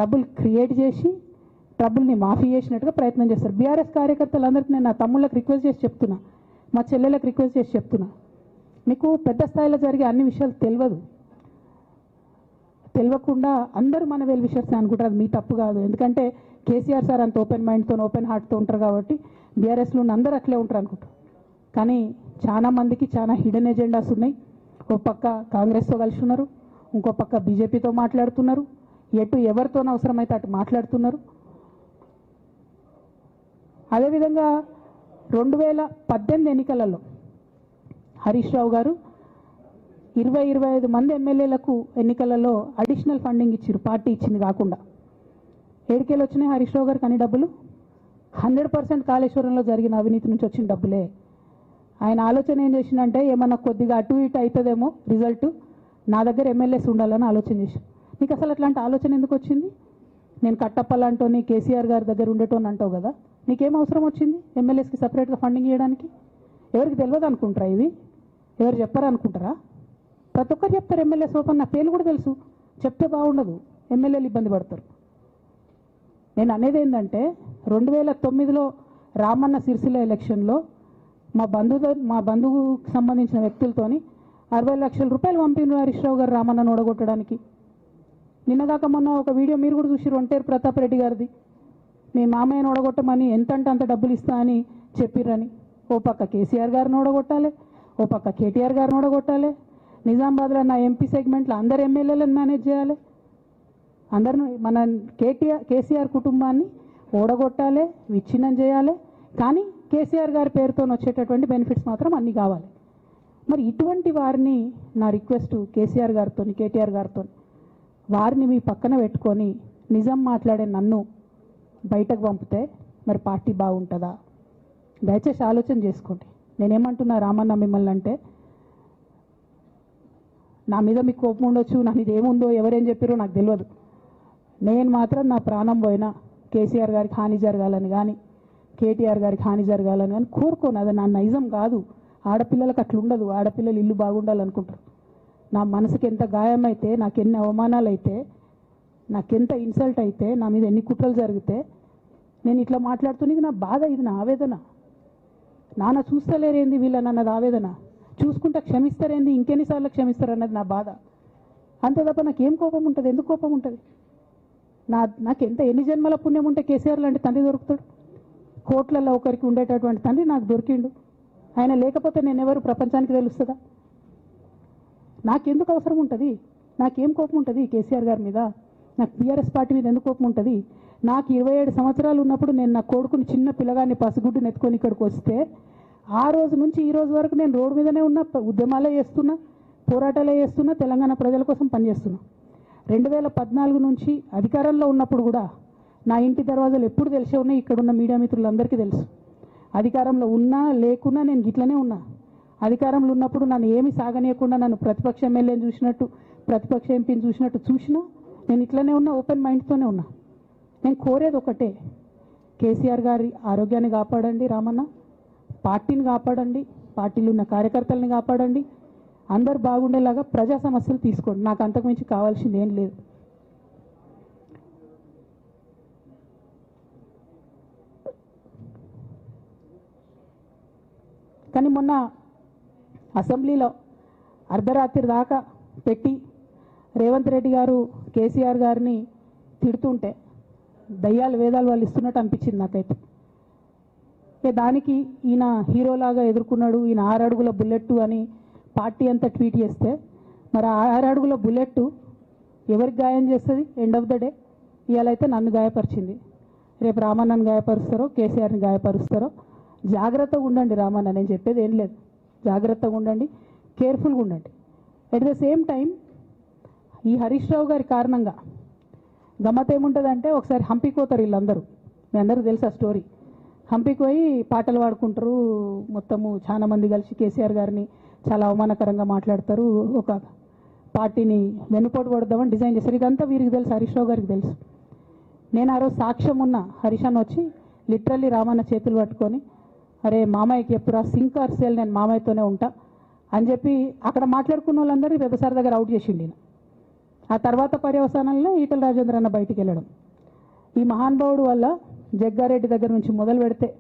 Trouble create చేసి ట్రబుల్ని మాఫీ చేసినట్టుగా ప్రయత్నం చేస్తారు. బీఆర్ఎస్ కార్యకర్తలందరికీ నేను నా తమ్ముళ్ళకి రిక్వెస్ట్ చేసి చెప్తున్నా, మా చెల్లెళ్ళకి రిక్వెస్ట్ చేసి చెప్తున్నా, మీకు పెద్ద స్థాయిలో జరిగే అన్ని విషయాలు తెలియకుండా అందరూ మన వెల్ విషర్స్ అనుకుంటారు. అది మీ తప్పు కాదు. ఎందుకంటే కేసీఆర్ సార్ అంత ఓపెన్ మైండ్తో ఓపెన్ హార్ట్తో ఉంటారు కాబట్టి బీఆర్ఎస్లో ఉన్న అందరూ అట్లే ఉంటారు అనుకుంటారు. కానీ చాలా మందికి చాలా హిడెన్ ఎజెండాస్ ఉన్నాయి. ఒక పక్క కాంగ్రెస్తో కలిసి ఉన్నారు, ఇంకో పక్క బీజేపీతో మాట్లాడుతున్నారు, ఎటు ఎవరితో అవసరమైతే అటు మాట్లాడుతున్నారు. అదేవిధంగా 2018 ఎన్నికలలో హరీష్ రావు గారు 20-25 మంది ఎమ్మెల్యేలకు ఎన్నికలలో అడిషనల్ ఫండింగ్ ఇచ్చారు, పార్టీ ఇచ్చింది కాకుండా. ఏడికేలు వచ్చినాయి హరీష్ రావు గారికి అన్ని డబ్బులు? 100% కాళేశ్వరంలో జరిగిన అవినీతి నుంచి వచ్చిన డబ్బులే. ఆయన ఆలోచన ఏం చేసిందంటే ఏమన్నా కొద్దిగా అటు ఇటు అవుతుందేమో రిజల్ట్, నా దగ్గర ఎమ్మెల్యేస్ ఉండాలని ఆలోచన చేశాను. నీకు అసలు అట్లాంటి ఆలోచన ఎందుకు వచ్చింది? నేను కట్టప్పలాంటోని కేసీఆర్ గారి దగ్గర ఉండేటోని అంటావు కదా, నీకేం అవసరం వచ్చింది ఎమ్మెల్యేస్కి సపరేట్గా ఫండింగ్ ఇవ్వడానికి? ఎవరికి తెలియదు అనుకుంటారా? ఇది ఎవరు చెప్పారు అనుకుంటారా? ప్రతి ఒక్కరు చెప్తారు ఎమ్మెల్యేస్ ఓపెన్. నా పేర్లు కూడా తెలుసు, చెప్తే బాగుండదు, ఎమ్మెల్యేలు ఇబ్బంది పడతారు. నేను అనేది ఏంటంటే 2009లో రామన్న సిరిసిల్ల ఎలక్షన్లో మా బంధువుకు సంబంధించిన వ్యక్తులతోని 60 లక్షల రూపాయలు పంపిన హరీష్ రావు గారు రామన్నను ఓడగొట్టడానికి. నిన్నగాక మొన్న ఒక వీడియో మీరు కూడా చూసి ఒంటేరు ప్రతాప్ రెడ్డి గారిది, మీ మామయ్యను ఓడగొట్టమని ఎంతంటే అంత డబ్బులు ఇస్తా అని చెప్పిర్రని. ఓ పక్క కేసీఆర్ గారిని ఓడగొట్టాలి, ఓ పక్క కేటీఆర్ గారిని ఓడగొట్టాలి. నిజామాబాద్లో నా ఎంపీ సెగ్మెంట్లో అందరు ఎమ్మెల్యేలను మేనేజ్ చేయాలి, అందరిని మన కేసీఆర్ కుటుంబాన్ని ఓడగొట్టాలి, విచ్ఛిన్నం చేయాలి. కానీ కేసీఆర్ గారి పేరుతో వచ్చేటటువంటి బెనిఫిట్స్ మాత్రం అన్నీ కావాలి. మరి ఇటువంటి వారిని నా రిక్వెస్ట్ కేసీఆర్ గారితో కేటీఆర్ గారితో, వారిని మీ పక్కన పెట్టుకొని నిజం మాట్లాడే నన్ను బయటకు పంపితే మరి పార్టీ బాగుంటుందా? దయచేసి ఆలోచన చేసుకోండి. నేనేమంటున్నా రామన్న మిమ్మల్ని అంటే, నా మీద మీకు కోపం ఉండొచ్చు, నా మీద ఏముందో ఎవరేం చెప్పారో నాకు తెలియదు. నేను మాత్రం నా ప్రాణం పోయినా కేసీఆర్ గారికి హాని జరగాలని కానీ కేటీఆర్ గారికి హాని జరగాలని కానీ కోరుకోను. అది నా నైజం కాదు. ఆడపిల్లలకు అట్లుండదు. ఆడపిల్లలు ఇల్లు బాగుండాలనుకుంటారు. నా మనసుకి ఎంత గాయం అయితే, నాకు ఎన్ని అవమానాలు అయితే, నాకెంత ఇన్సల్ట్ అయితే, నా మీద ఎన్ని కుట్రలు జరిగితే నేను ఇట్లా మాట్లాడుతున్నది నా బాధ, ఇది నా ఆవేదన. నాన్న చూస్తలేరేంది వీళ్ళని అన్నది ఆవేదన, చూసుకుంటే క్షమిస్తారేంది ఇంకెన్నిసార్లు క్షమిస్తారు అన్నది నా బాధ. అంతే తప్ప నాకేం కోపం ఉంటుంది? ఎందుకు కోపం ఉంటుంది? నాకు ఎన్ని జన్మల పుణ్యం ఉంటే కేసీఆర్ లాంటి తండ్రి దొరుకుతాడు? కోట్లలో ఒకరికి ఉండేటటువంటి తండ్రి నాకు దొరికిండు. ఆయన లేకపోతే నేను ఎవరు ప్రపంచానికి తెలుస్తుందా? నాకెందుకు అవసరం ఉంటుంది? నాకేం కోపం ఉంటుంది కేసీఆర్ గారి మీద? నాకు బీఆర్ఎస్ పార్టీ మీద ఎందుకు కోపం ఉంటుంది? నాకు 27 సంవత్సరాలు ఉన్నప్పుడు నేను నా కొడుకుని చిన్న పిల్లగాన్ని పసిగుడ్డుని ఎత్తుకొని ఇక్కడికి వస్తే ఆ రోజు నుంచి ఈ రోజు వరకు నేను రోడ్డు మీదనే ఉన్నా, ఉద్యమాలే చేస్తున్నా, పోరాటాలే చేస్తున్నా, తెలంగాణ ప్రజల కోసం పనిచేస్తున్నా. 2014 నుంచి అధికారంలో ఉన్నప్పుడు కూడా నా ఇంటి దర్వాజాలు ఎప్పుడు తెలిసే ఉన్నాయి. ఇక్కడున్న మీడియా మిత్రులందరికీ తెలుసు. అధికారంలో ఉన్నా లేకున్నా నేను ఇట్లనే ఉన్నా. అధికారంలో ఉన్నప్పుడు నన్ను ఏమి సాగనీయకుండా నన్ను ప్రతిపక్ష ఎమ్మెల్యేని చూసినట్టు, ప్రతిపక్ష ఎంపీని చూసినట్టు చూసినా నేను ఇట్లనే ఉన్నా, ఓపెన్ మైండ్తోనే ఉన్నా. నేను కోరేది ఒకటే, కేసీఆర్ గారి ఆరోగ్యాన్ని కాపాడండి రామన్న, పార్టీని కాపాడండి, పార్టీలో ఉన్న కార్యకర్తలని కాపాడండి, అందరు బాగుండేలాగా ప్రజా సమస్యలు తీసుకోండి. నాకు అంతకుమించి కావాల్సింది ఏం లేదు. కానీ మొన్న అసెంబ్లీలో అర్ధరాత్రి దాకా పెట్టి రేవంత్ రెడ్డి గారు కేసీఆర్ గారిని తిడుతుంటే దయ్యాలు వేదాలు వాళ్ళు ఇస్తున్నట్టు అనిపించింది నాకైతే. దానికి ఈయన హీరోలాగా ఎదుర్కొన్నాడు, ఈయన 6 అడుగుల బుల్లెట్ అని పార్టీ అంతా ట్వీట్ చేస్తే, మరి 6 అడుగుల బుల్లెట్ ఎవరికి గాయం చేస్తుంది? ఎండ్ ఆఫ్ ద డే ఇవాళ అయితే నన్ను గాయపరిచింది, రేపు రామన్నను గాయపరుస్తారో కేసీఆర్ని గాయపరుస్తారో. జాగ్రత్తగా ఉండండి రామన్న, నేను చెప్పేది ఏం లేదు. జాగ్రత్తగా ఉండండి, కేర్ఫుల్గా ఉండండి. ఎట్ ద సేమ్ టైం ఈ హరీష్ రావు గారి కారణంగా గమ్మత్ ఏముంటుందంటే, ఒకసారి హంపీకి పోతారు వీళ్ళందరూ, మీ అందరికీ తెలుసు ఆ స్టోరీ. హంపీకి పోయి పాటలు పాడుకుంటారు, మొత్తము చాలా మంది కలిసి కేసీఆర్ గారిని చాలా అవమానకరంగా మాట్లాడతారు, ఒక పార్టీని వెన్నుపోటు పడదామని డిజైన్ చేస్తారు. ఇదంతా వీరికి తెలుసు, హరీష్ రావు గారికి తెలుసు. నేను ఆ రోజు సాక్ష్యం ఉన్న హరీష్ అన్న వచ్చి లిటరల్లీ రామన్న చేతులు పట్టుకొని, అరే మామయ్యకి ఎప్పుడు సింక్ ఆర్ సేల్, నేను మామయ్యతోనే ఉంటా అని చెప్పి అక్కడ మాట్లాడుకున్న వాళ్ళందరినీ వెబసార్ దగ్గర అవుట్ చేసిండి. ఆ తర్వాత పర్యవసానంలో ఈటల రాజేంద్ర అన్న బయటికి వెళ్ళడం. ఈ మహానుభావుడు వల్ల జగ్గారెడ్డి దగ్గర నుంచి మొదలు పెడితే